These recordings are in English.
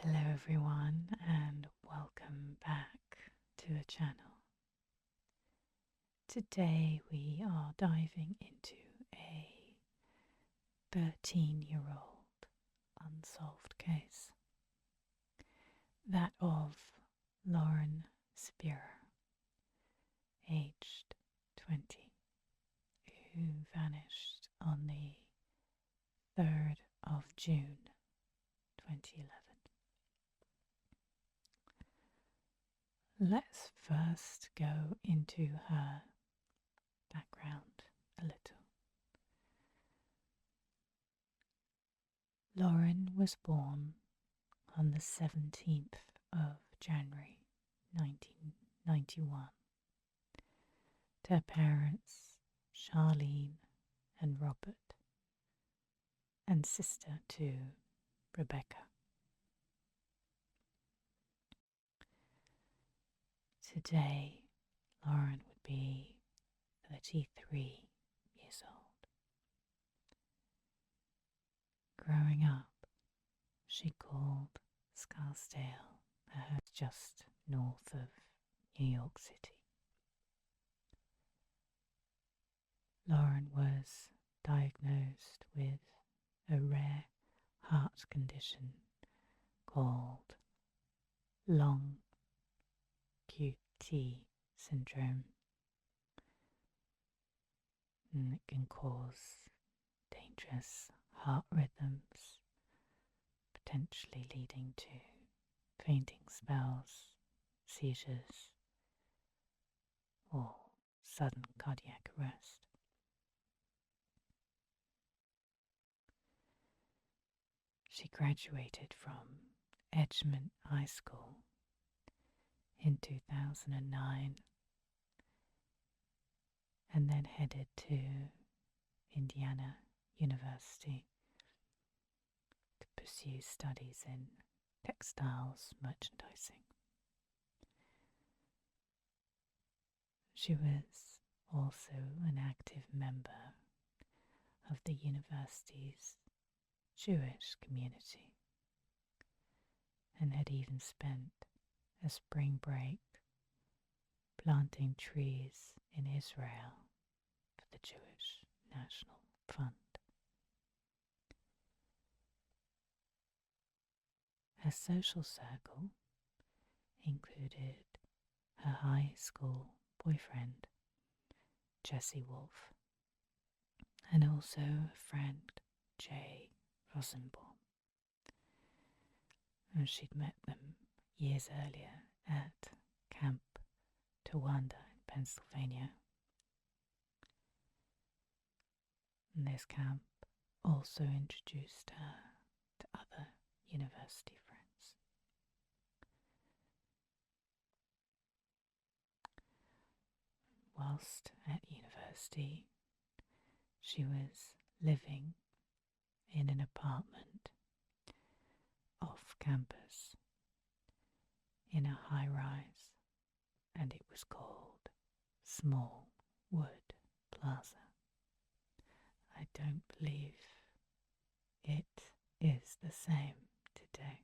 Hello everyone and welcome back to the channel. Today we are diving into a 13-year-old unsolved case. That of Lauren Spierer, aged 20, who vanished on the 3rd of June 2011. Let's first go into her background a little. Lauren was born on the 17th of January 1991 to her parents Charlene and Robert, and sister to Rebecca. Today, Lauren would be 33 years old. Growing up, she called Scarsdale, just north of New York City. Lauren was diagnosed with a rare heart condition called long QT syndrome, and it can cause dangerous heart rhythms, potentially leading to fainting spells, seizures, or sudden cardiac arrest. She graduated from Edgemont High School in 2009 and then headed to Indiana University to pursue studies in textiles merchandising. She was also an active member of the university's Jewish community and had even spent a spring break planting trees in Israel for the Jewish National Fund. Her social circle included her high school boyfriend, Jesse Wolfe, and also a friend, Jay Rosenbaum. And she'd met them years earlier at Camp Towanda in Pennsylvania. And this camp also introduced her to other university friends. Whilst at university, she was living in an apartment off campus in a high-rise, and it was called Small Wood Plaza. I don't believe it is the same today.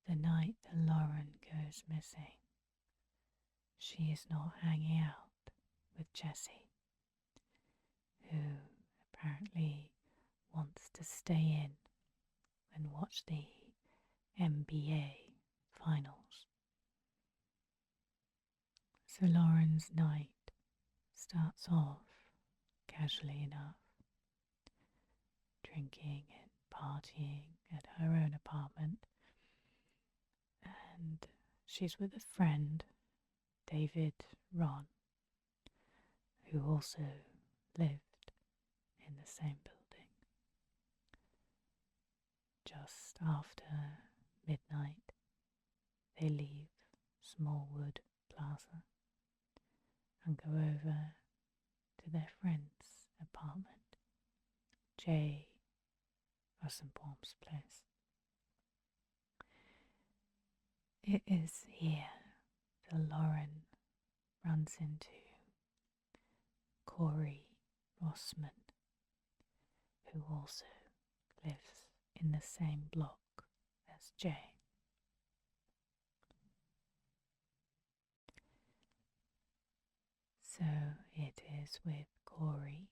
The night that Lauren goes missing, she is not hanging out with Jesse, who apparently wants to stay in and watch the NBA finals. So Lauren's night starts off casually enough, drinking and partying at her own apartment, and she's with a friend, David Ron, who also lived in the same building. Just after midnight, they leave Smallwood Plaza and go over to their friend's apartment, Jay Rosenbaum's place. It is here that Lauren runs into Corey Rossman, who also lives in the same block as Jay. So it is with Corey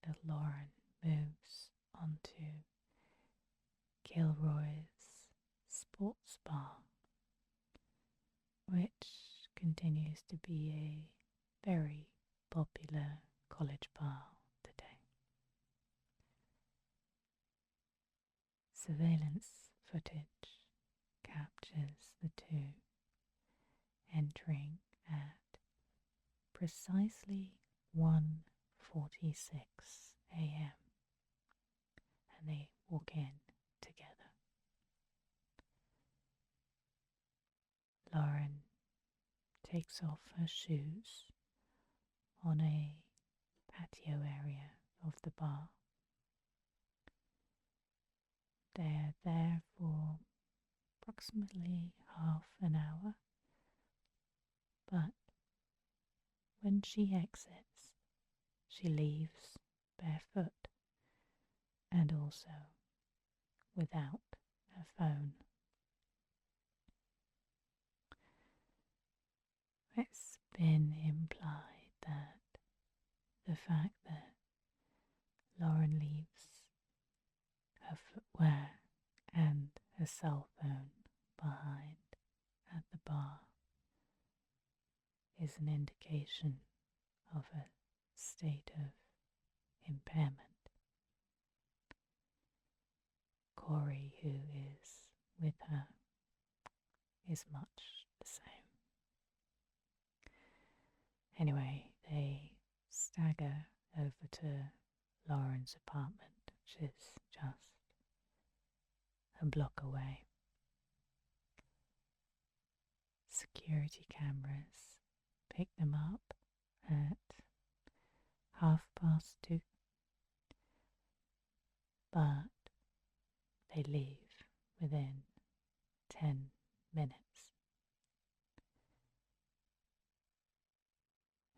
that Lauren moves onto Kilroy's sports bar, which continues to be a very popular college bar today. Surveillance footage captures the two entering at precisely 1:46 a.m. and they walk in together. Lauren takes off her shoes on a patio area of the bar. They're there for approximately half an hour, but when she exits, she leaves barefoot and also without her phone. It's been implied that the fact that Lauren leaves her footwear and her cell phone behind at the bar is an indication of a state of impairment. Corey, who is with her, is much the same. Anyway, they stagger over to Lauren's apartment, which is just a block away. Security cameras pick them up at 2:30, but they leave within 10 minutes.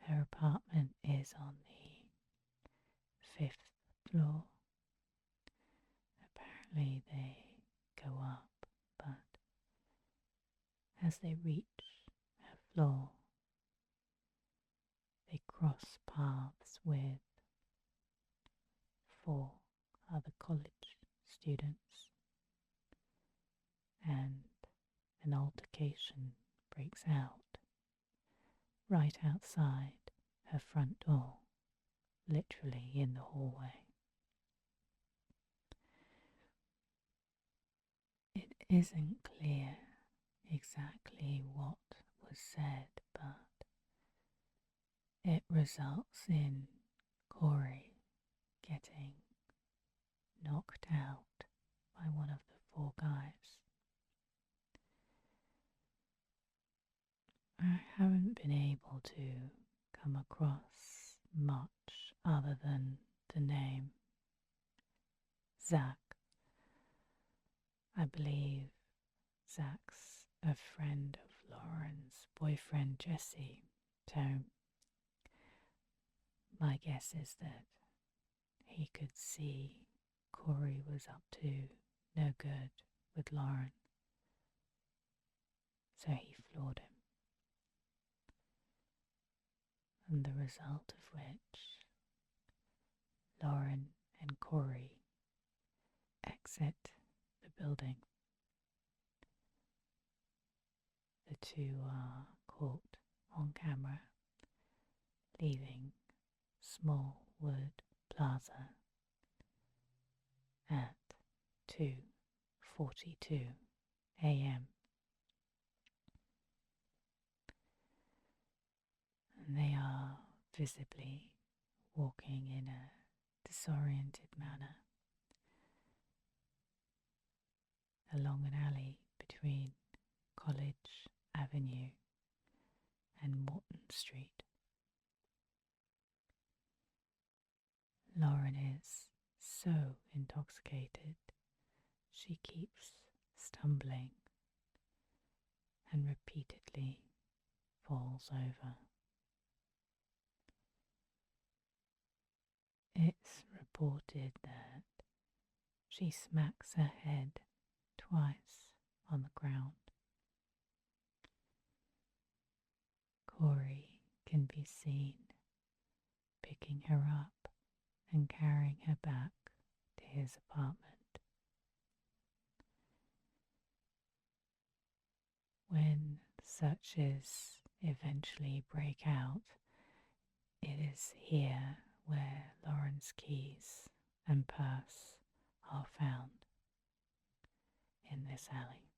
Her apartment is on the 5th floor. Apparently they go up, but as they reach her floor, they cross paths with 4 other college students, and an altercation breaks out right outside her front door, literally in the hallway. It isn't clear exactly what was said, but it results in Corey getting knocked out by one of the 4 guys. I haven't been able to come across much other than the name Zach. I believe Zach's a friend of Lauren's boyfriend Jesse, so my guess is that he could see Corey was up to no good with Lauren, so he floored him. And the result of which Lauren and Corey exit the building. The two are caught on camera leaving Smallwood Plaza at 2:42 a.m. And they are visibly walking in a disoriented manner along an alley between College Avenue and Morton Street. Lauren is so intoxicated she keeps stumbling and repeatedly falls over. It's reported that she smacks her head twice on the ground. Corey can be seen picking her up and carrying her back to his apartment. When searches eventually break out, it is here where Lauren's keys and purse are found, in this alley.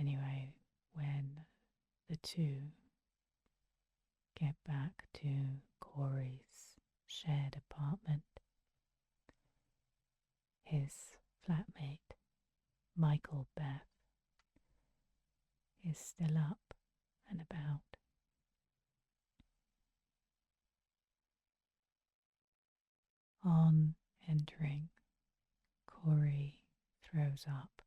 Anyway, when the two get back to Corey's shared apartment, his flatmate, Michael Beth, is still up and about. On entering, Corey throws up.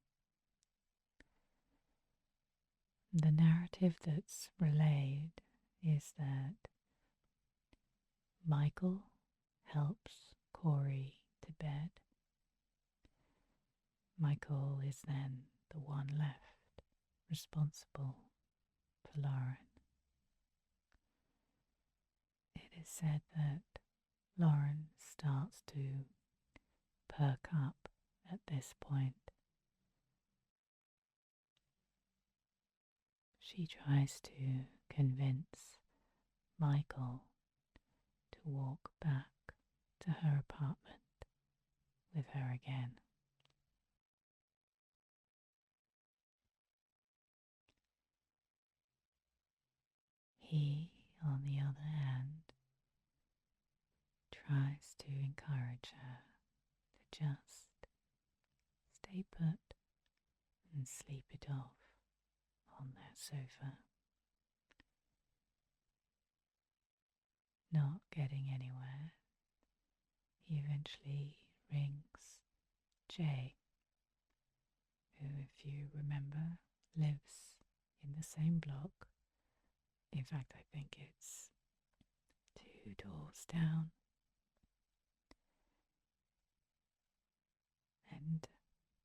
The narrative that's relayed is that Michael helps Corey to bed. Michael is then the one left responsible for Lauren. It is said that Lauren starts to perk up at this point. She tries to convince Michael to walk back to her apartment with her again. He, on the other hand, tries to encourage her to just stay put and sleep it off on their sofa. Not getting anywhere, he eventually rings Jay, who, if you remember, lives in the same block. In fact, I think it's 2 doors down. And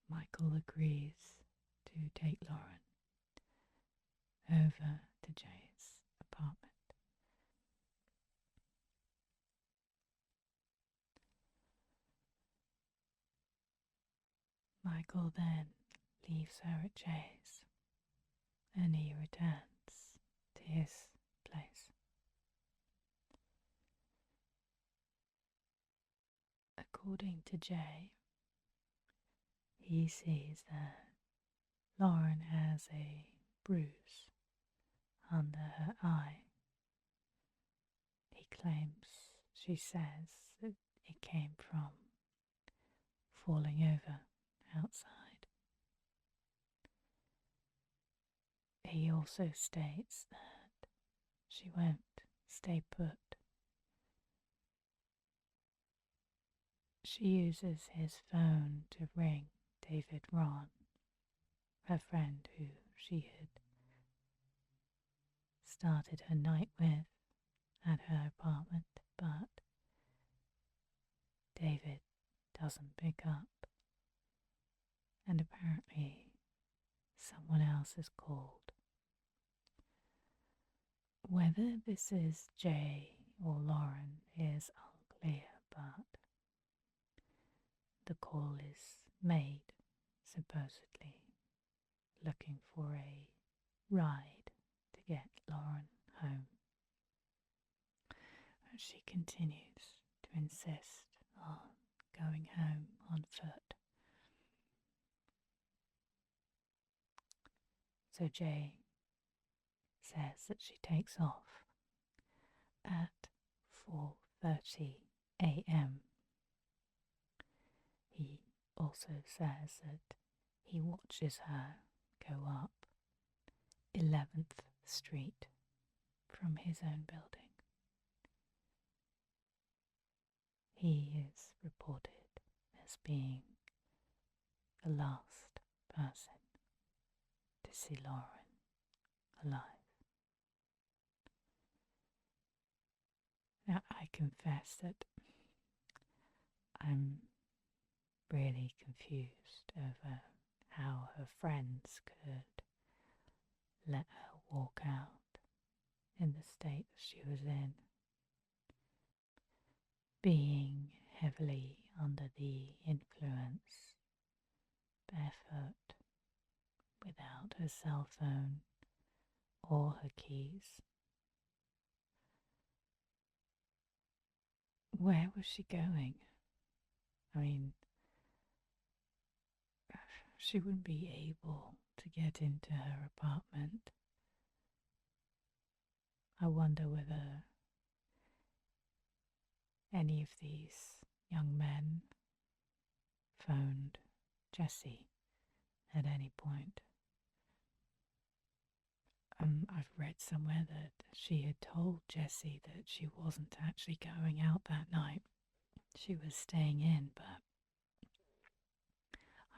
Michael agrees to take Lauren over to Jay's apartment. Michael then leaves her at Jay's and he returns to his place. According to Jay, he sees that Lauren has a bruise under her eye. He claims, she says, that it came from falling over outside. He also states that she won't stay put. She uses his phone to ring David Ron, her friend who she had started her night with at her apartment, but David doesn't pick up, and apparently someone else has called. Whether this is Jay or Lauren is unclear, but the call is made, supposedly looking for a ride to get Lauren home. But she continues to insist on going home on foot. So Jay says that she takes off at 4:30 a.m. He also says that he watches her go up 11th Street from his own building. He is reported as being the last person to see Lauren alive. Now, I confess that I'm really confused over how her friends could let her walk out in the state that she was in, being heavily under the influence, barefoot, without her cell phone or her keys. Where was she going? I mean, she wouldn't be able to get into her apartment. I wonder whether any of these young men phoned Jessie at any point. I've read somewhere that she had told Jessie that she wasn't actually going out that night. She was staying in, but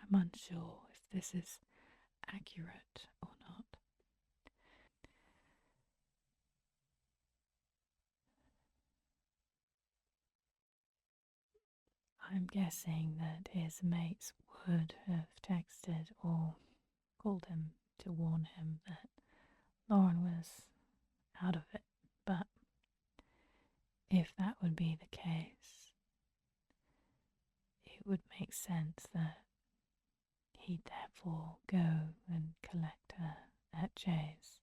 I'm unsure if this is accurate or not. I'm guessing that his mates would have texted or called him to warn him that Lauren was out of it, but if that would be the case, it would make sense that he'd therefore go and collect her at Jay's.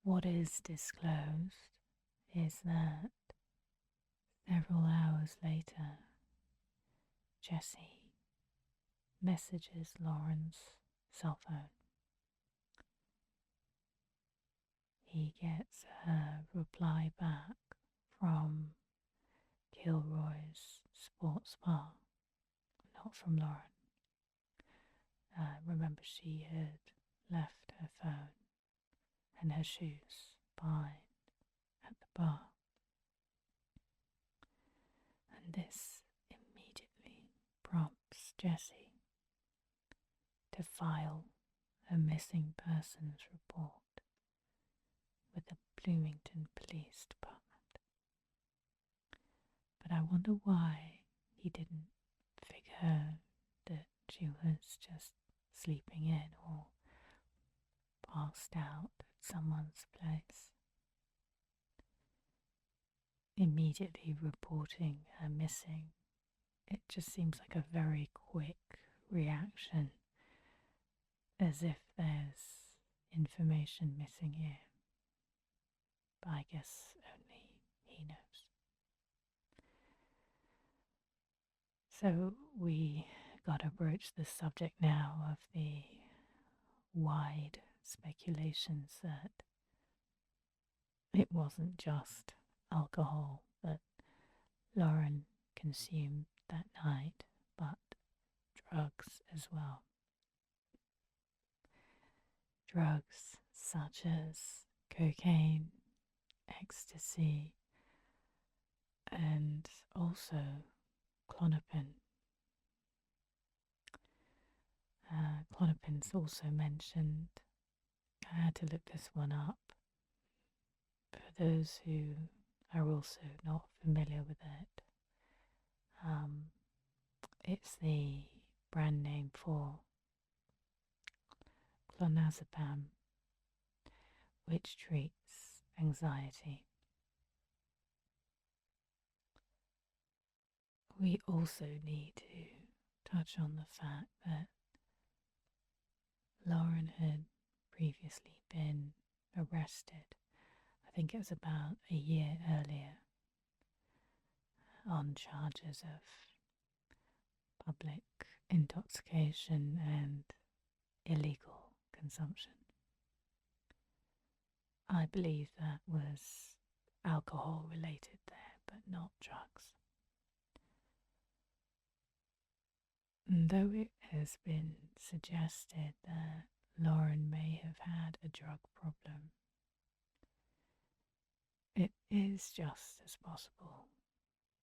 What is disclosed is that several hours later, Jessie messages Lauren's cell phone. He gets a reply back from Kilroy's sports bar, not from Lauren. Remember, she had left her phone and her shoes behind at the bar. And this immediately prompts Jessie to file a missing persons report with the Bloomington Police Department. But I wonder why he didn't figure that she was just sleeping in or passed out at someone's place. Immediately reporting her missing, it just seems like a very quick reaction, as if there's information missing here. But I guess only he knows. So we gotta broach the subject now of the wide speculations that it wasn't just alcohol that Lauren consumed that night, but drugs as well. Drugs such as cocaine, ecstasy, and also Klonopin. Klonopin's also mentioned. I had to look this one up. For those who are also not familiar with it, it's the brand name for clonazepam, which treats anxiety. We also need to touch on the fact that Lauren had previously been arrested. I think it was about a year earlier on charges of public intoxication and illegal consumption. I believe that was alcohol related there, but not drugs. And though it has been suggested that Lauren may have had a drug problem, it is just as possible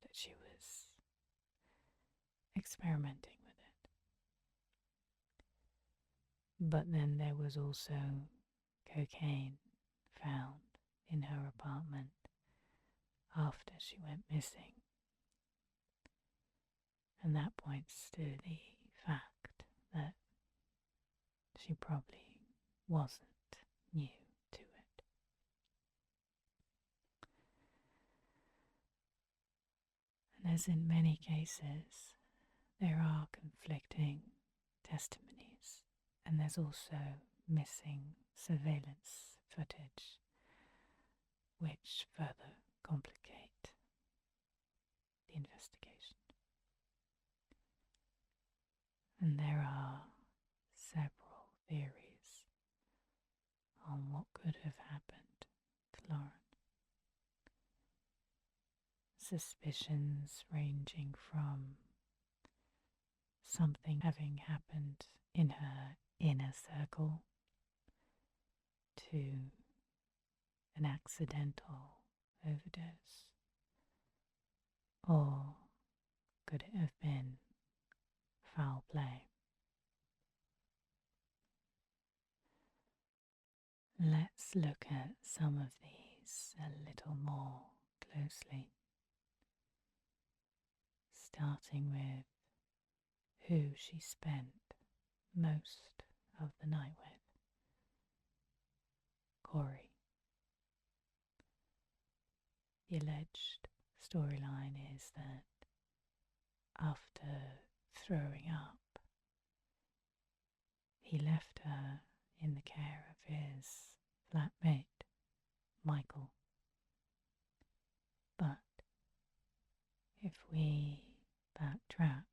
that she was experimenting with it. But then there was also cocaine found in her apartment after she went missing. And that points to the fact that she probably wasn't new to it. And as in many cases, there are conflicting testimonies, and there's also missing surveillance footage, which further complicate the investigation. And there are several theories on what could have happened to Lauren. Suspicions ranging from something having happened in her inner circle to an accidental overdose, or could it have been foul play? Let's look at some of these a little more closely, starting with who she spent most of the night with. Corey. The alleged storyline is that after throwing up, he left her in the care of his flatmate, Michael. But if we backtrack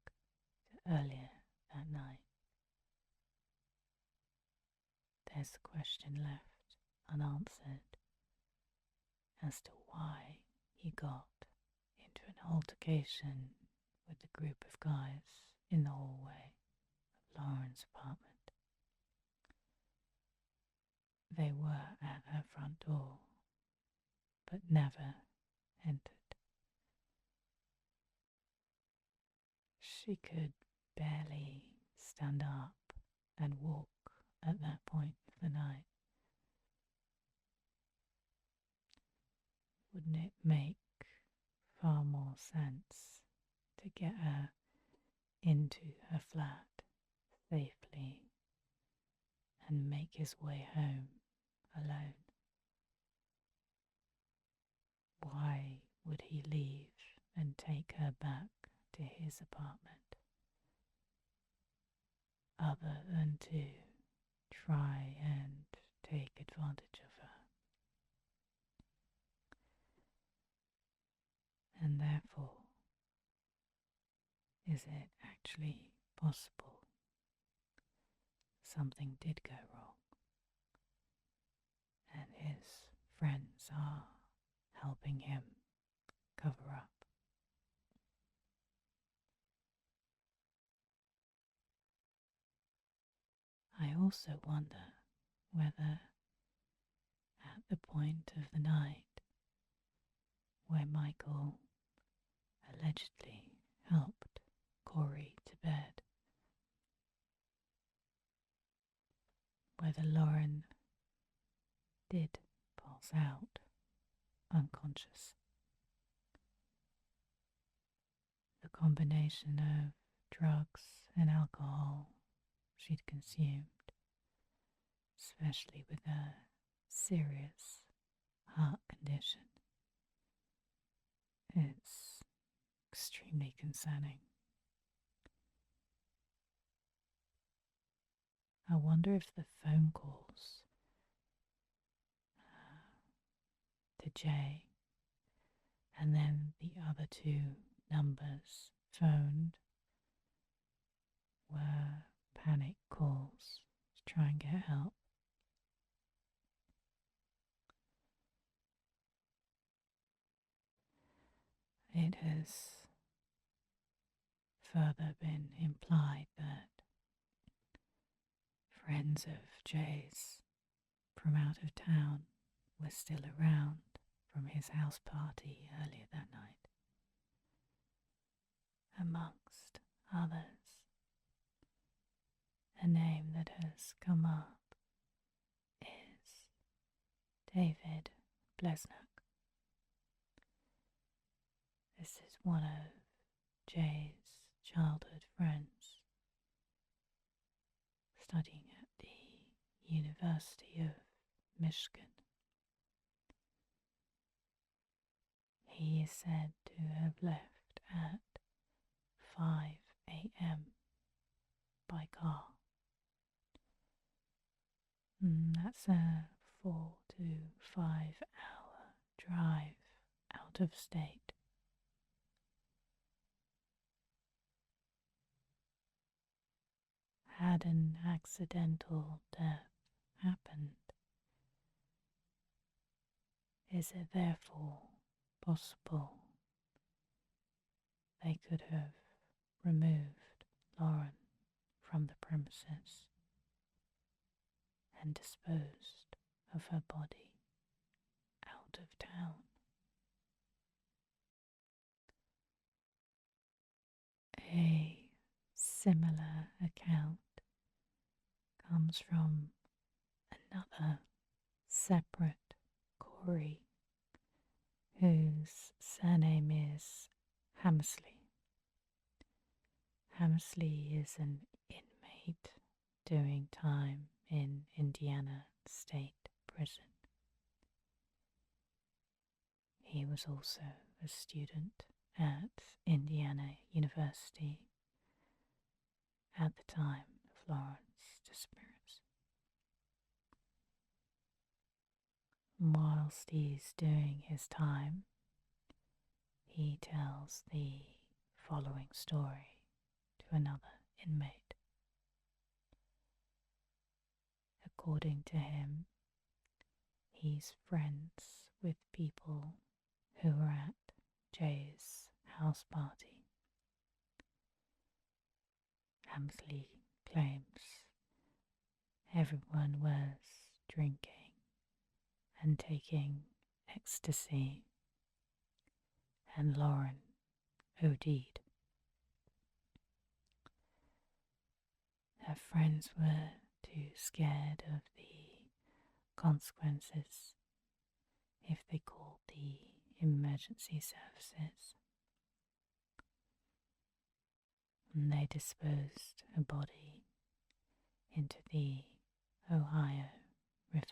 to earlier that night, there's the question left unanswered as to why he got into an altercation with the group of guys in the hallway of Lauren's apartment. They were at her front door, but never entered. She could barely stand up and walk at that point of the night. Wouldn't it make far more sense to get her into her flat safely and make his way home alone? Why would he leave and take her back to his apartment, other than to try and take advantage of her? And therefore, is it actually possible something did go wrong and his friends are helping him cover up? I also wonder whether at the point of the night where Michael allegedly helped Corey to bed, whether Lauren did pass out unconscious. The combination of drugs and alcohol she'd consumed, especially with a serious heart condition, it's extremely concerning. I wonder if the phone calls to Jay and then the other two numbers phoned were panic calls to try and get help. It has further been implied that friends of Jay's from out of town were still around from his house party earlier that night. Amongst others, a name that has come up is David Blesnock. This is one of Jay's childhood friends, studying at the University of Michigan. He is said to have left at 5 a.m. by car. That's a 4 to 5 hour drive out of state. Had an accidental death happened? Is it therefore possible they could have removed Lauren from the premises and disposed of her body out of town? A similar account comes from another separate Corey, whose surname is Hammersley. Hammersley is an inmate doing time in Indiana State Prison. He was also a student at Indiana University at the time of Lauren's disappearance. Whilst he's doing his time, he tells the following story to another inmate. According to him, he's friends with people who were at Jay's house party. Hamsley claims everyone was drinking and taking ecstasy, and Lauren OD'd. Her friends were too scared of the consequences if they called the emergency services, and they disposed a body into the Ohio River.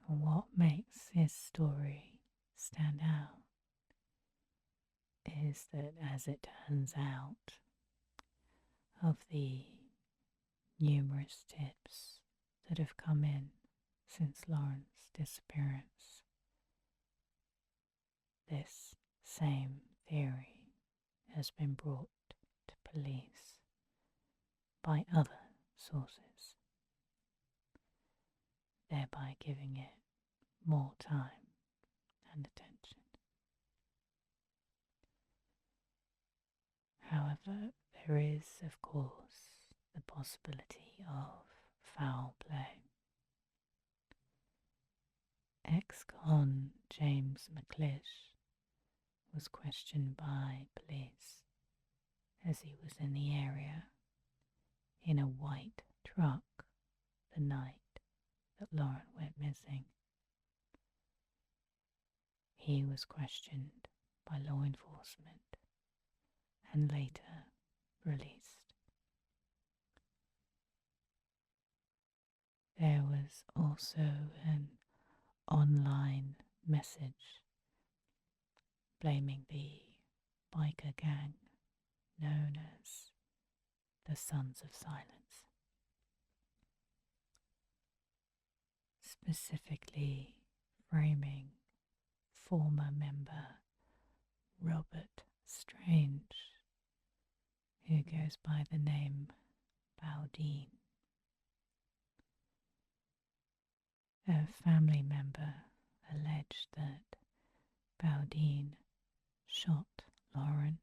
What makes his story stand out is that, as it turns out, of the numerous tips that have come in since Lauren's disappearance, this same theory has been brought to police by other sources, thereby giving it more time and attention. However, there is, of course, the possibility of foul play. Ex-con James McLeish was questioned by police as he was in the area in a white truck the night that Lauren went missing. He was questioned by law enforcement and later released. There was also an online message blaming the biker gang known as the Sons of Silence, specifically framing former member Robert Strange, who goes by the name Bowdeen. A family member alleged that Bowdeen shot Lauren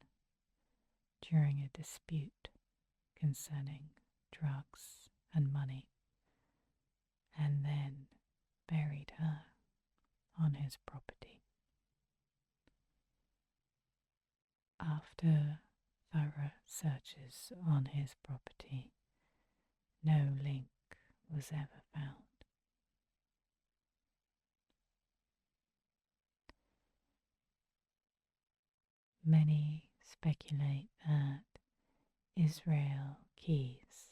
during a dispute concerning drugs and money, and then buried her on his property. After thorough searches on his property, no link was ever found. Many speculate that Israel Keyes,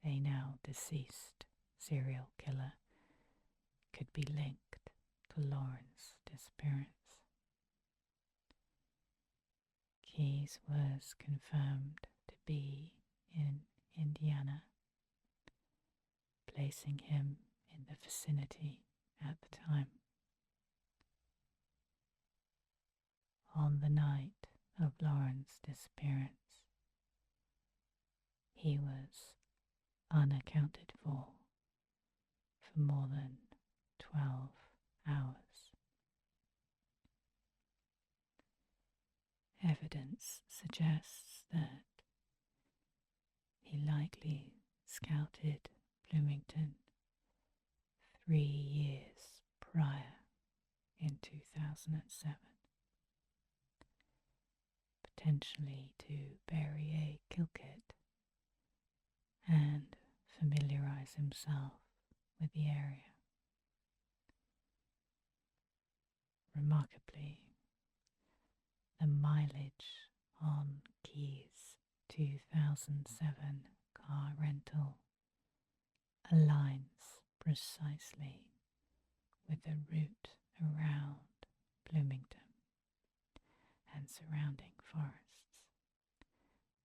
a now deceased serial killer, could be linked to Lauren's disappearance. Keyes was confirmed to be in Indiana, placing him in the vicinity at the time. On the night of Lauren's disappearance, he was unaccounted for more than 12 hours. Evidence suggests that he likely scouted Bloomington 3 years prior in 2007, potentially to bury a kill kit and familiarize himself with the area. Remarkably, the mileage on Keyes' 2007 car rental aligns precisely with the route around Bloomington and surrounding forests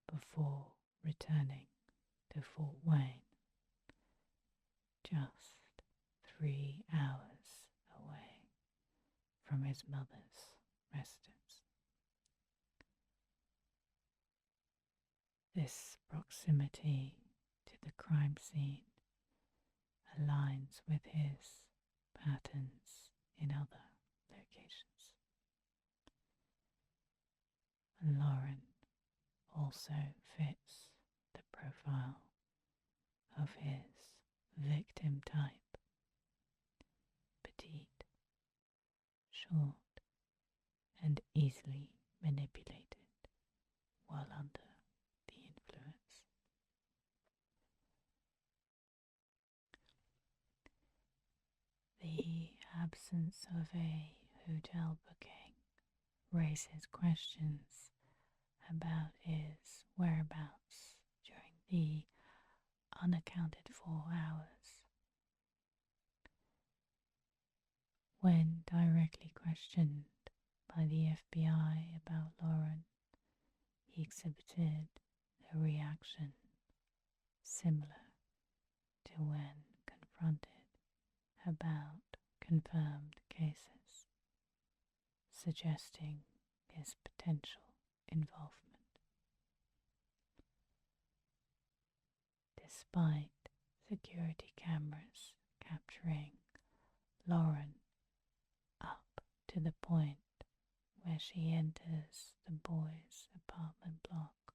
before returning to Fort Wayne, just 3 hours away from his mother's residence. This proximity to the crime scene aligns with his patterns in other locations. Lauren also fits the profile of his victim type: petite, short, and easily manipulated while under the influence. The absence of a hotel booking raises questions about his whereabouts during the unaccounted for hours. When directly questioned by the FBI about Lauren, he exhibited a reaction similar to when confronted about confirmed cases, suggesting his potential involvement. Despite security cameras capturing Lauren up to the point where she enters the boys' apartment block,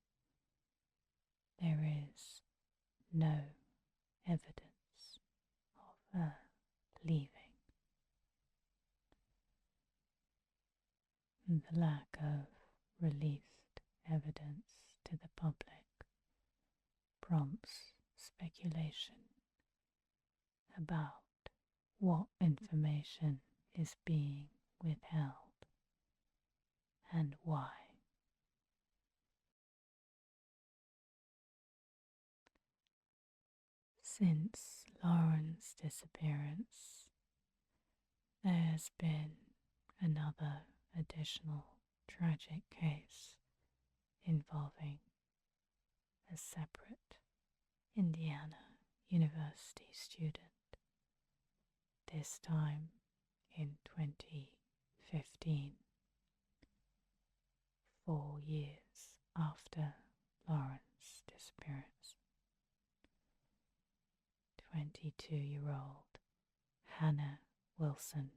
there is no evidence of her leaving. The lack of released evidence to the public prompts speculation about what information is being withheld and why. Since Lauren's disappearance, there has been another additional tragic case involving a separate Indiana University student, this time in 2015, 4 years after Lauren's disappearance. 22-year-old Hannah Wilson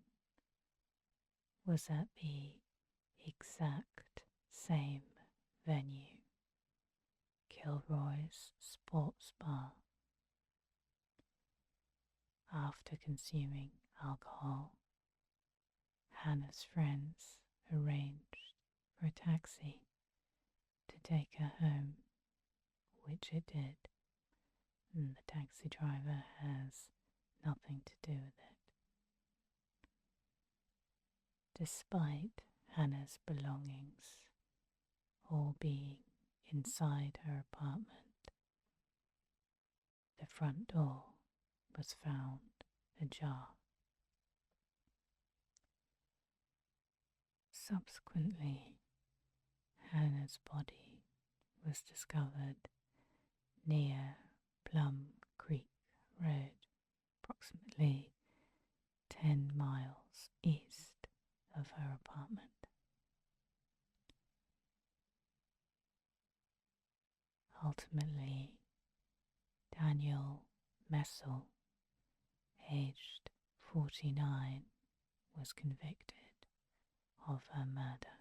was at the exact same venue, Kilroy's Sports Bar. After consuming alcohol, Hannah's friends arranged for a taxi to take her home, which it did, and the taxi driver has nothing to do with it. Despite Hannah's belongings all being inside her apartment, the front door was found ajar. Subsequently, Hannah's body was discovered near Plum Creek Road, approximately 10 miles east of her apartment. Ultimately, Daniel Messel, aged 49, was convicted of her murder.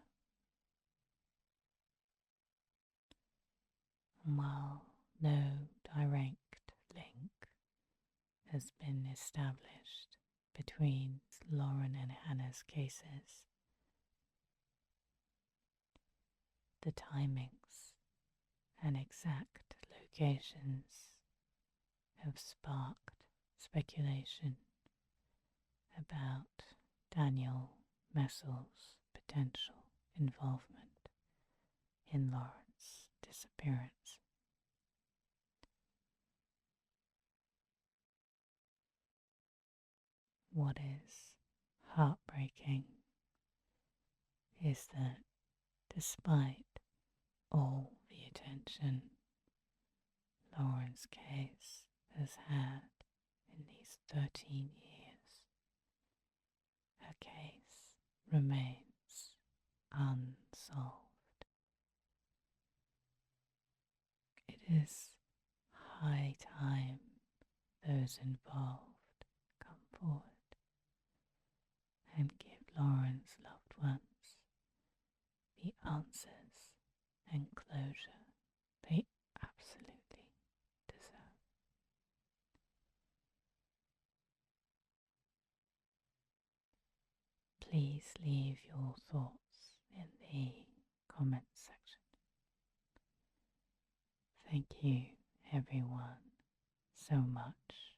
While no direct link has been established between Lauren and Hannah's cases, the timings and exact locations have sparked speculation about Daniel Messel's potential involvement in Lauren's disappearance. What is heartbreaking is that despite all the attention Lauren's case has had in these 13 years, her case remains unsolved. It is high time those involved come forward and give Lauren's loved ones the answers and closure they absolutely deserve. Please leave your thoughts in the comments section. Thank you, everyone, so much